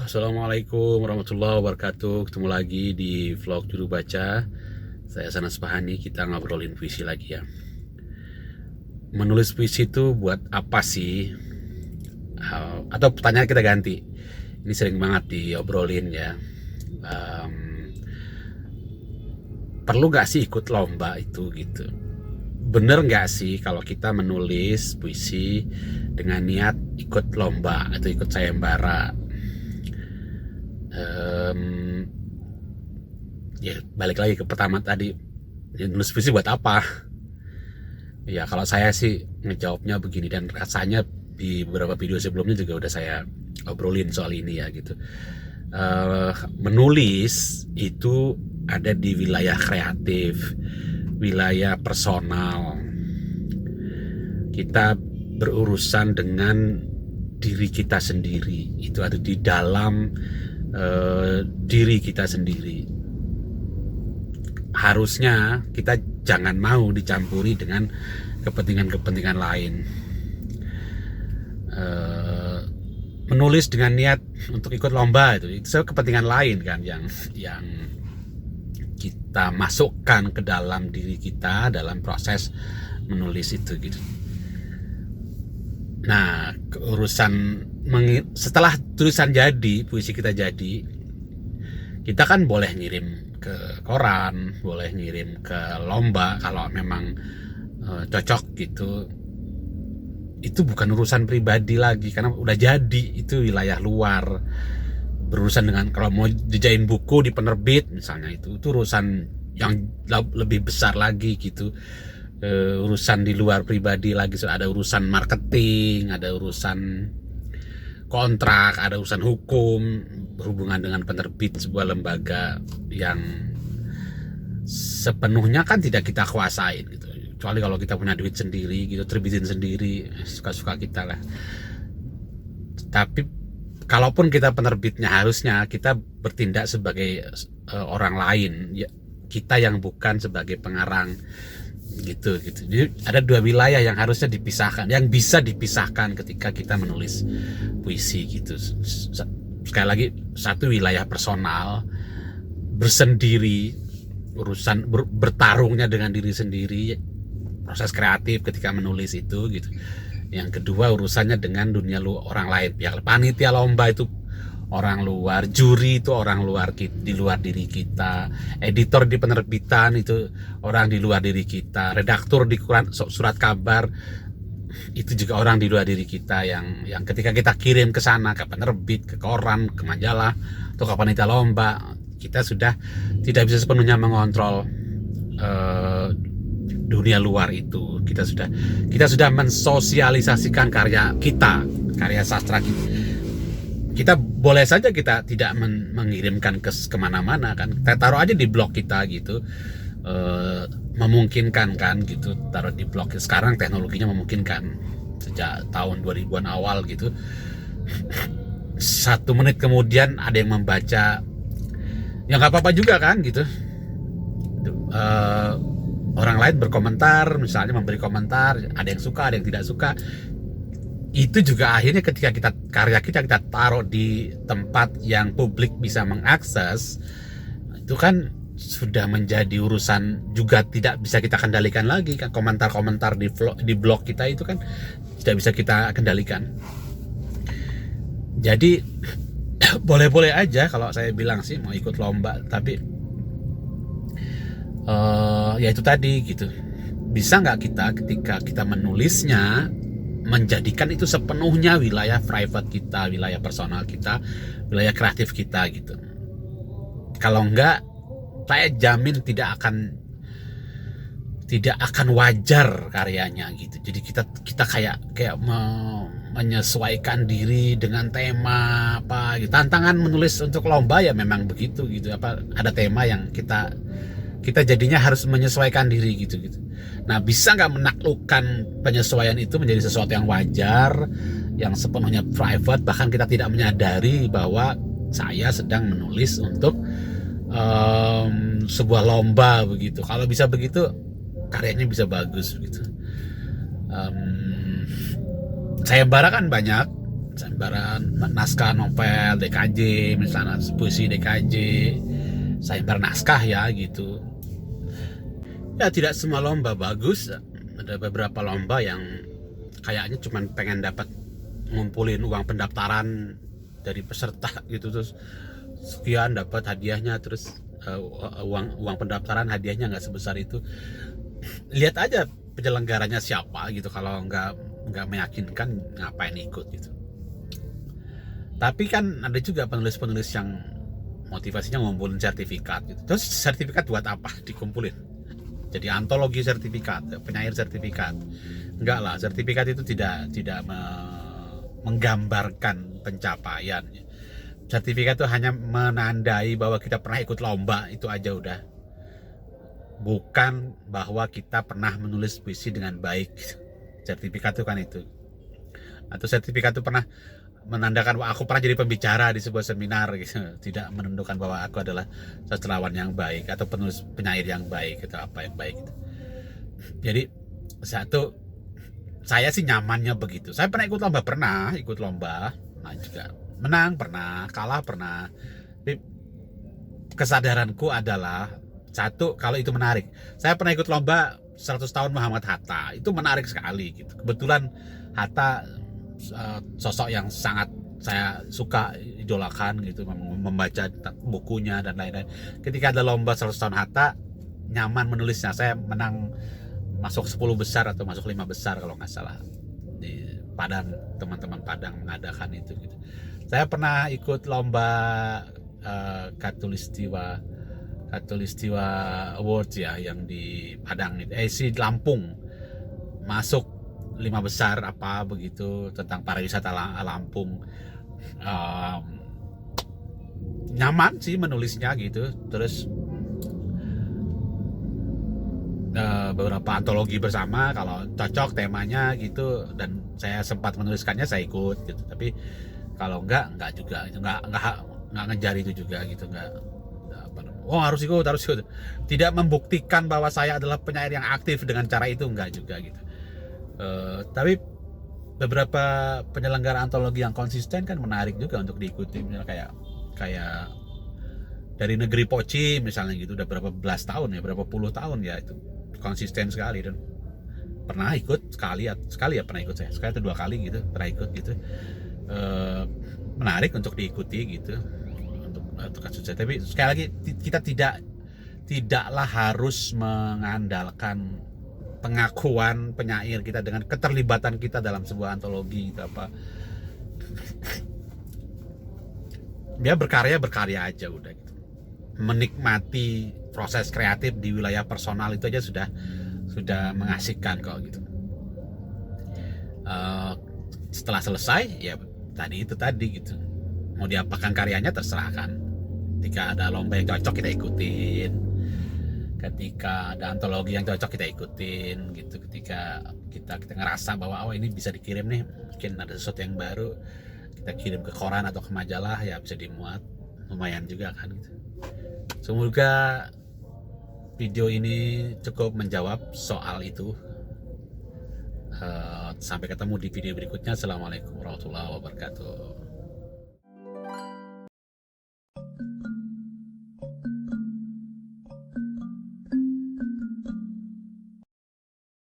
Assalamualaikum warahmatullahi wabarakatuh. Ketemu lagi di vlog Juru Baca. Saya Sanas Pahani, kita ngobrolin puisi lagi ya. Menulis puisi itu buat apa sih? Atau pertanyaan kita ganti. Ini sering banget diobrolin ya. Perlu gak sih ikut lomba itu gitu? Bener gak sih kalau kita menulis puisi dengan niat ikut lomba atau ikut sayembara? Ya balik lagi ke pertama tadi, ya, nulis puisi buat apa? Ya kalau saya sih ngejawabnya begini, dan rasanya di beberapa video sebelumnya juga udah saya obrolin soal ini ya gitu. Menulis itu ada di wilayah kreatif, wilayah personal. Kita berurusan dengan diri kita sendiri, itu ada di dalam diri kita sendiri. Harusnya kita jangan mau dicampuri dengan kepentingan-kepentingan lain. Menulis dengan niat untuk ikut lomba itu kepentingan lain kan yang kita masukkan ke dalam diri kita dalam proses menulis itu gitu. Nah, setelah tulisan jadi, puisi kita jadi, kita kan boleh ngirim ke koran, boleh ngirim ke lomba kalau memang cocok gitu. Itu bukan urusan pribadi lagi karena udah jadi, itu wilayah luar. Berurusan dengan kalau mau dijadiin buku di penerbit misalnya, itu urusan yang lebih besar lagi gitu. Urusan di luar pribadi lagi, ada urusan marketing, ada urusan kontrak, ada urusan hukum berhubungan dengan penerbit sebuah lembaga yang sepenuhnya kan tidak kita kuasain gitu. Kecuali kalau kita punya duit sendiri gitu, terbitin sendiri, suka-suka kita lah. Tapi kalaupun kita penerbitnya, harusnya kita bertindak sebagai orang lain ya, kita yang bukan sebagai pengarang gitu. Jadi ada dua wilayah yang harusnya dipisahkan, yang bisa dipisahkan ketika kita menulis puisi gitu. Sekali lagi, satu wilayah personal, bersendiri, urusan bertarungnya dengan diri sendiri, proses kreatif ketika menulis itu gitu. Yang kedua, urusannya dengan dunia orang lain, pihak panitia lomba itu orang luar, juri itu orang luar, di luar diri kita, editor di penerbitan itu orang di luar diri kita, redaktur di surat kabar itu juga orang di luar diri kita, yang ketika kita kirim ke sana, ke penerbit, ke koran, ke majalah, atau ke panitia lomba, kita sudah tidak bisa sepenuhnya mengontrol dunia luar itu. Kita sudah mensosialisasikan karya kita, karya sastra kita boleh saja kita tidak mengirimkan kemana-mana kan, kita taruh aja di blog kita gitu. Memungkinkan kan gitu, taruh di blog. Sekarang teknologinya memungkinkan, sejak tahun 2000-an awal gitu. 1 menit kemudian ada yang membaca, ya nggak apa-apa juga kan gitu. Orang lain berkomentar, misalnya memberi komentar, ada yang suka, ada yang tidak suka. Itu juga akhirnya ketika karya kita taruh di tempat yang publik bisa mengakses, itu kan sudah menjadi urusan juga tidak bisa kita kendalikan lagi kan. Komentar-komentar di blog kita itu kan tidak bisa kita kendalikan. Jadi boleh-boleh aja kalau saya bilang sih mau ikut lomba, tapi ya itu tadi gitu. Bisa nggak kita ketika kita menulisnya menjadikan itu sepenuhnya wilayah private kita, wilayah personal kita, wilayah kreatif kita gitu. Kalau enggak, saya jamin tidak akan wajar karyanya gitu. Jadi kita kayak menyesuaikan diri dengan tema apa gitu. Tantangan menulis untuk lomba ya memang begitu gitu. Ada tema yang kita jadinya harus menyesuaikan diri gitu. Nah, bisa nggak menaklukkan penyesuaian itu menjadi sesuatu yang wajar, yang sepenuhnya private, bahkan kita tidak menyadari bahwa saya sedang menulis untuk sebuah lomba begitu. Kalau bisa begitu, karyanya bisa bagus begitu. Sayembara kan banyak, sayembaran naskah novel DKJ, misalnya puisi DKJ, sayembaran naskah ya gitu. Ya tidak semua lomba bagus, ada beberapa lomba yang kayaknya cuman pengen dapat ngumpulin uang pendaftaran dari peserta gitu, terus sekian dapat hadiahnya, terus uang pendaftaran hadiahnya nggak sebesar itu. Lihat aja penyelenggaranya siapa gitu, kalau nggak meyakinkan ngapain ikut gitu. Tapi kan ada juga penulis-penulis yang motivasinya ngumpulin sertifikat gitu. Terus sertifikat buat apa dikumpulin? Jadi antologi sertifikat, penyair sertifikat. Enggak lah, sertifikat itu tidak menggambarkan pencapaian. Sertifikat itu hanya menandai bahwa kita pernah ikut lomba, itu aja udah. Bukan bahwa kita pernah menulis puisi dengan baik. Sertifikat itu kan itu. Atau sertifikat itu pernah menandakan bahwa aku pernah jadi pembicara di sebuah seminar gitu. Tidak menentukan bahwa aku adalah sastrawan yang baik atau penulis penyair yang baik atau apa yang baik gitu. Jadi saya sih nyamannya begitu. Saya pernah ikut lomba, nah juga menang pernah, kalah pernah. Tapi kesadaranku adalah satu, kalau itu menarik. Saya pernah ikut lomba 100 tahun Muhammad Hatta, itu menarik sekali gitu. Kebetulan Hatta sosok yang sangat saya suka idolakan gitu, membaca bukunya dan lain-lain. Ketika ada lomba 100 tahun Hatta, nyaman menulisnya. Saya menang, masuk 10 besar atau masuk 5 besar kalau nggak salah. Di Padang, teman-teman Padang mengadakan itu gitu. Saya pernah ikut lomba Katulistiwa Awards ya, yang di Padang itu, di Lampung, masuk 5 besar apa begitu, tentang pariwisata Lampung. Nyaman sih menulisnya gitu. Terus beberapa antologi bersama, kalau cocok temanya gitu dan saya sempat menuliskannya, saya ikut gitu. Tapi kalau enggak juga, itu enggak ngejar itu juga gitu, enggak harus ikut. Tidak membuktikan bahwa saya adalah penyair yang aktif dengan cara itu, enggak juga gitu. Tapi beberapa penyelenggara antologi yang konsisten kan menarik juga untuk diikuti. Misalnya kayak dari Negeri Poci misalnya gitu, udah berapa puluh tahun ya, itu konsisten sekali. Dan pernah ikut sekali ya pernah ikut saya, sekali atau 2 kali gitu pernah ikut gitu. Menarik untuk diikuti gitu untuk kasus saya. Tapi sekali lagi, kita tidaklah harus mengandalkan pengakuan penyair kita dengan keterlibatan kita dalam sebuah antologi gitu apa. Dia berkarya aja udah gitu. Menikmati proses kreatif di wilayah personal itu aja sudah mengasihkan kok gitu. Setelah selesai ya tadi gitu, mau diapakan karyanya terserah kan. Ketika ada lomba yang cocok kita ikutin, ketika ada antologi yang cocok kita ikutin gitu. Ketika kita ngerasa bahwa ini bisa dikirim nih, mungkin ada sesuatu yang baru, kita kirim ke koran atau ke majalah, ya bisa dimuat, lumayan juga kan gitu. Semoga video ini cukup menjawab soal itu. Sampai ketemu di video berikutnya. Assalamualaikum warahmatullahi wabarakatuh.